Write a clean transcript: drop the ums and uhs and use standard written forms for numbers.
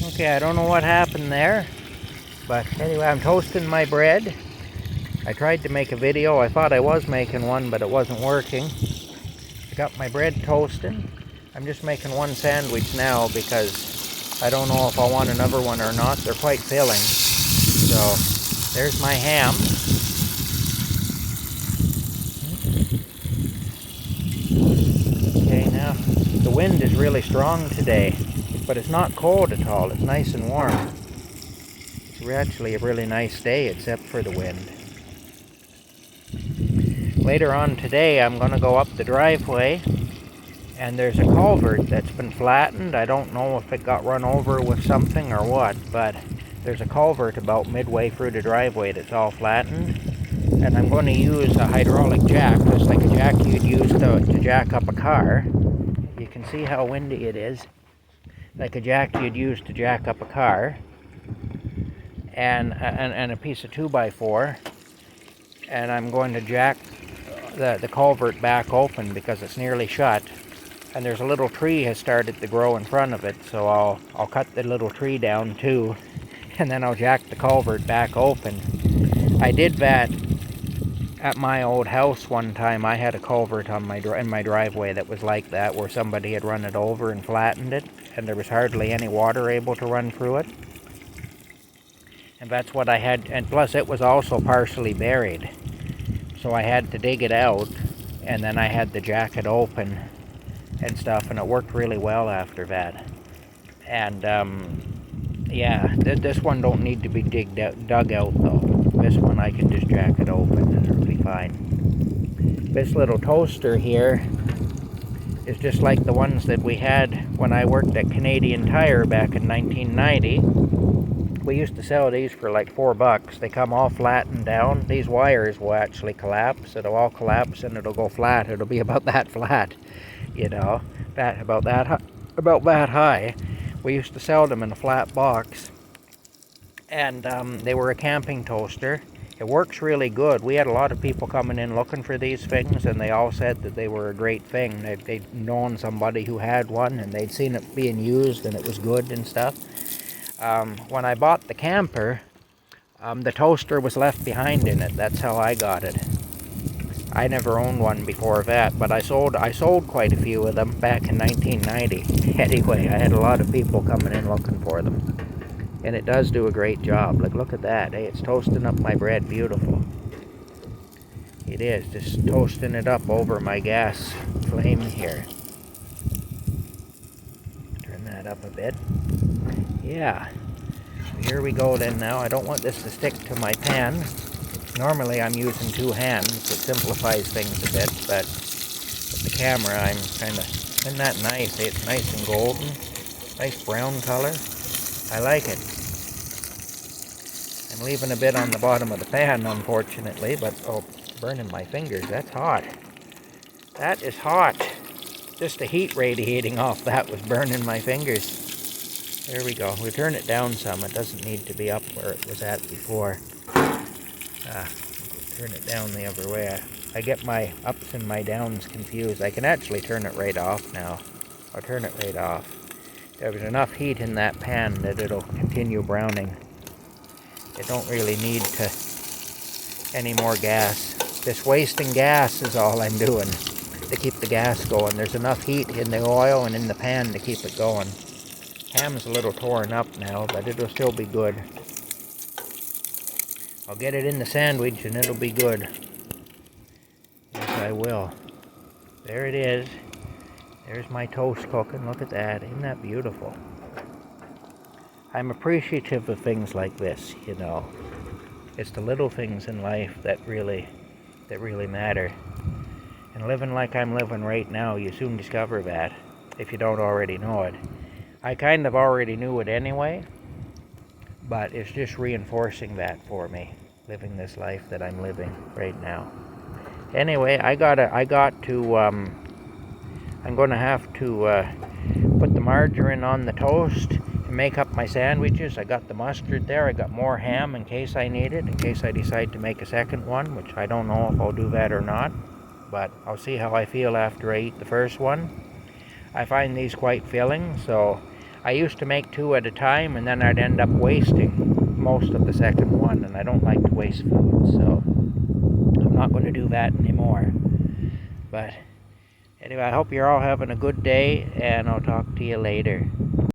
Okay, I don't know what happened there, but anyway, I'm toasting my bread. I tried to make a video. I thought I was making one, but it wasn't working. I got my bread toasting. I'm just making one sandwich now because I don't know if I want another one or not. They're quite filling. So there's my ham. Okay, now the wind is really strong today, but it's not cold at all. It's nice and warm. It's actually a really nice day except for the wind. Later on today I'm going to go up the driveway, and there's a culvert that's been flattened. I don't know if it got run over with something or what, but there's a culvert about midway through the driveway that's all flattened, and I'm going to use a hydraulic jack, just like a jack you'd use to jack up a car. You can see how windy it is. Like a jack you'd use to jack up a car, and a piece of 2x4, and I'm going to jack the culvert back open because it's nearly shut, and there's a little tree has started to grow in front of it, so I'll cut the little tree down too, and then I'll jack the culvert back open. I did that at my old house one time. I had a culvert on in my driveway that was like that, where somebody had run it over and flattened it, and there was hardly any water able to run through it. And that's what I had, and plus it was also partially buried. So I had to dig it out, and then I had to jack it open and stuff, and it worked really well after that. And yeah, this one don't need to be dug out though. This one I can just jack it open and it'll be fine. This little toaster here is just like the ones that we had when I worked at Canadian Tire back in 1990. We used to sell these for like $4. They come all flattened down. These wires will actually collapse. It'll all collapse and it'll go flat. It'll be about that flat, you know, about that high. We used to sell them in a flat box, and they were a camping toaster. It works really good. We had a lot of people coming in looking for these things, and they all said that they were a great thing. They'd known somebody who had one, and they'd seen it being used, and it was good and stuff. When I bought the camper, the toaster was left behind in it. That's how I got it. I never owned one before that, but I sold quite a few of them back in 1990. Anyway, I had a lot of people coming in looking for them. And it does do a great job. Like, look at that. Hey, it's toasting up my bread beautiful. It is, just toasting it up over my gas flame here. Turn that up a bit. Yeah, so here we go then now. I don't want this to stick to my pan. Normally I'm using two hands. It simplifies things a bit, but with the camera I'm kind of, isn't that nice? It's nice and golden, nice brown color. I like it. I'm leaving a bit on the bottom of the pan, unfortunately, but oh, burning my fingers. That's hot. That is hot. Just the heat radiating off that was burning my fingers. There we go. We turn it down some. It doesn't need to be up where it was at before. Turn it down the other way. I get my ups and my downs confused. I can actually turn it right off now. I'll turn it right off. There's enough heat in that pan that it'll continue browning. It don't really need any more gas. Just wasting gas is all I'm doing to keep the gas going. There's enough heat in the oil and in the pan to keep it going. Ham's a little torn up now, but it'll still be good. I'll get it in the sandwich and it'll be good. Yes, I will. There it is. There's my toast cooking. Look at that. Isn't that beautiful? I'm appreciative of things like this, you know. It's the little things in life that really matter. And living like I'm living right now, you soon discover that, if you don't already know it. I kind of already knew it anyway, but it's just reinforcing that for me, living this life that I'm living right now. Anyway, I'm going to have to put the margarine on the toast and make up my sandwiches. I got the mustard there. I got more ham in case I need it, in case I decide to make a second one, which I don't know if I'll do that or not, but I'll see how I feel after I eat the first one. I find these quite filling, so I used to make 2 at a time, and then I'd end up wasting most of the second one, and I don't like to waste food, so I'm not going to do that anymore. But anyway, I hope you're all having a good day, and I'll talk to you later.